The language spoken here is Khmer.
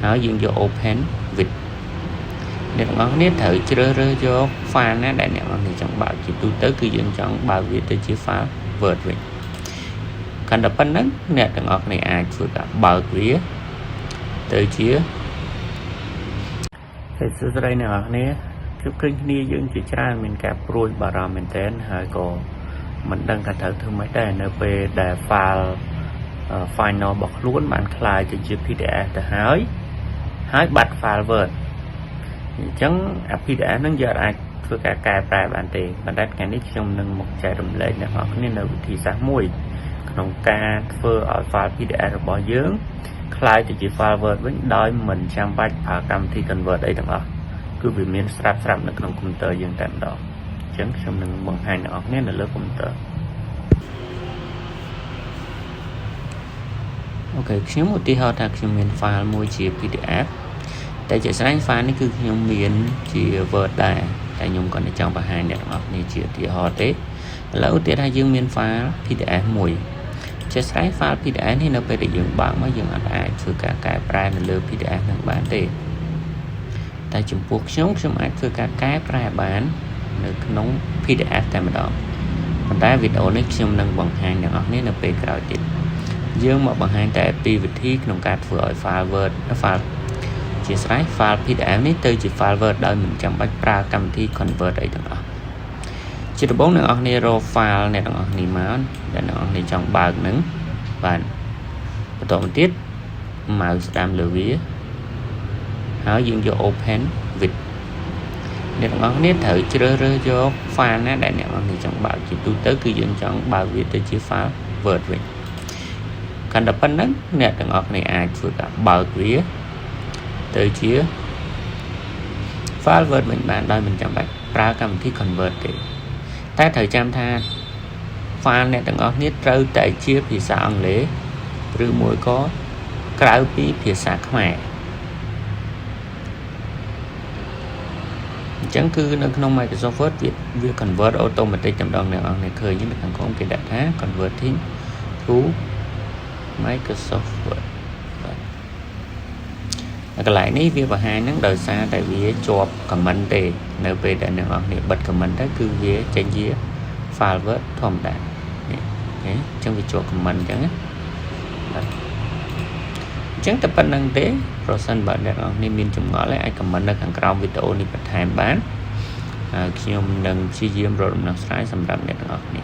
ហើយយើងយក open with អ្នកទាំងអស់គ្នាត្រូវជ្រើសរើសយក file ណាដែលអ្នកទាំងអស់គ្នាចង់បើកជាទូទៅគឺយើងចង់បើកវាទៅជា file Word វិញកាន់តែប៉ុណ្ណឹងអ្នកទាំងអស់គ្នាអាចធ្វើការបើកវាទៅជាសួស្តីអ្នកទាំងអស់គ្នាជួបឃើញគ្នាយើងជាច្រើនមានការព្រួយបារម្ភមែនទែនហើយក៏មិនដឹងថាត្រូវធ្វើម៉េចដែរនៅពេលដែល file final របស់ខ្លួនបានคลายទៅជា PDF ទៅហើយបាត់ file Word អញ្ចឹង PDF ហ្នឹងយើងអាចធ្វើការកែប្រែបានទេប៉ុន្តែថ្ងៃនេះខ្ញុំនឹងមកចែករំលែកអ្នកនរគ្នានៅវិធីសាស្ត្រមួយក្នុងការធ្វើឲ្យ file PDF របស់យើងคลายទៅជា file Word វិញដោយមិនចាំបាច់ប្រើកម្មវិធី convert អីទាំងអស់គឺវាមានស្រាប់នៅក្នុងកុំព្យូទ័រយើងតែម្ដងអញ្ចឹងខ្ញុំនឹងបង្ហាញអ្នកនរគ្នានៅលើកុំព្យូទ័រអូខេខ្ញុំឧទាហរណ៍ថាខ្ញុំមាន file មួយជា PDF តែជាស្រេច file នេះគឺខ្ញុំមានជា Word ដែរតែខ្ញុំក៏ចង់បង្ហាញអ្នកទាំងអស់គ្នាជាឧទាហរណ៍ទេឥឡូវឧទាហរណ៍យើងមាន file PDF មួយជាស្រេច file PDF នេះនៅពេលដែលយើងបើកមកយើងអាចធ្វើការកែប្រែនៅលើ PDF នឹងបានទេតែចំពោះខ្ញុំអាចធ្វើការកែប្រែបាននៅក្នុង PDF តែម្ដងប៉ុន្តែវីដេអូនេះខ្ញុំនឹងបង្ហាញអ្នកនរគ្នានៅពេលក្រោយទៀតយើងមកបង្ហាញតែពីវិធីក្នុងការធ្វើឲ្យ file Word file ជាស្រេច file PDF នេះទៅជា file Word ដោយមិនចាំបាច់ប្រើកម្មវិធី convert អីទាំងអស់ជាដំបូងអ្នកនរគ្នារក file អ្នកនរគ្នាមកដែលអ្នកនរគ្នាចង់បើកនឹងបានបន្តមកទៀត mouse តាមលើវាហើយយើងយក open with អ្នកនរគ្នាត្រូវជ្រើសរើសយក file ណាដែលអ្នកនរគ្នាចង់បើកជាទូទៅគឺយើងចង់បើកវាទៅជា file Word វិញកាន់តែប៉ុណ្ណឹងអ្នកទាំងអស់គ្នាអាចធ្វើការបើកវាទៅជា file Word វិញបានដោយមិនចាំបាច់ប្រើកម្មវិធី convert ទេតែត្រូវចាំថា file អ្នកទាំងអស់គ្នាត្រូវតែជាភាសាអង់គ្លេសឬមួយក៏ក្រៅពីភាសាខ្មែរអញ្ចឹងគឺនៅក្នុង Microsoft Word វា convert automatic តែម្ដងអ្នកនរគ្នាឃើញនៅខាងក្រោមគេដាក់ថា converting to Microsoft Word កន្លែងនេះវាបង្ហាញហ្នឹងដោយសារតែវាជាប់ comment ទេនៅពេលដែលអ្នកនរគ្នាបិទ comment ទៅគឺវាចេញជា file Word ធម្មតានេះអញ្ចឹងវាជាប់ comment អញ្ចឹងណាអញ្ចឹងតែប៉ុណ្្នឹងទេប្រសិនបើអ្នកនរគ្នាមានចម្ងល់អាច comment នៅខាងក្រោមវីដេអូនេះបន្ថែមបានហើយខ្ញុំនឹងព្យាយាមរកដំណោះស្រាយសម្រាប់អ្នកទាំងអស់គ្នា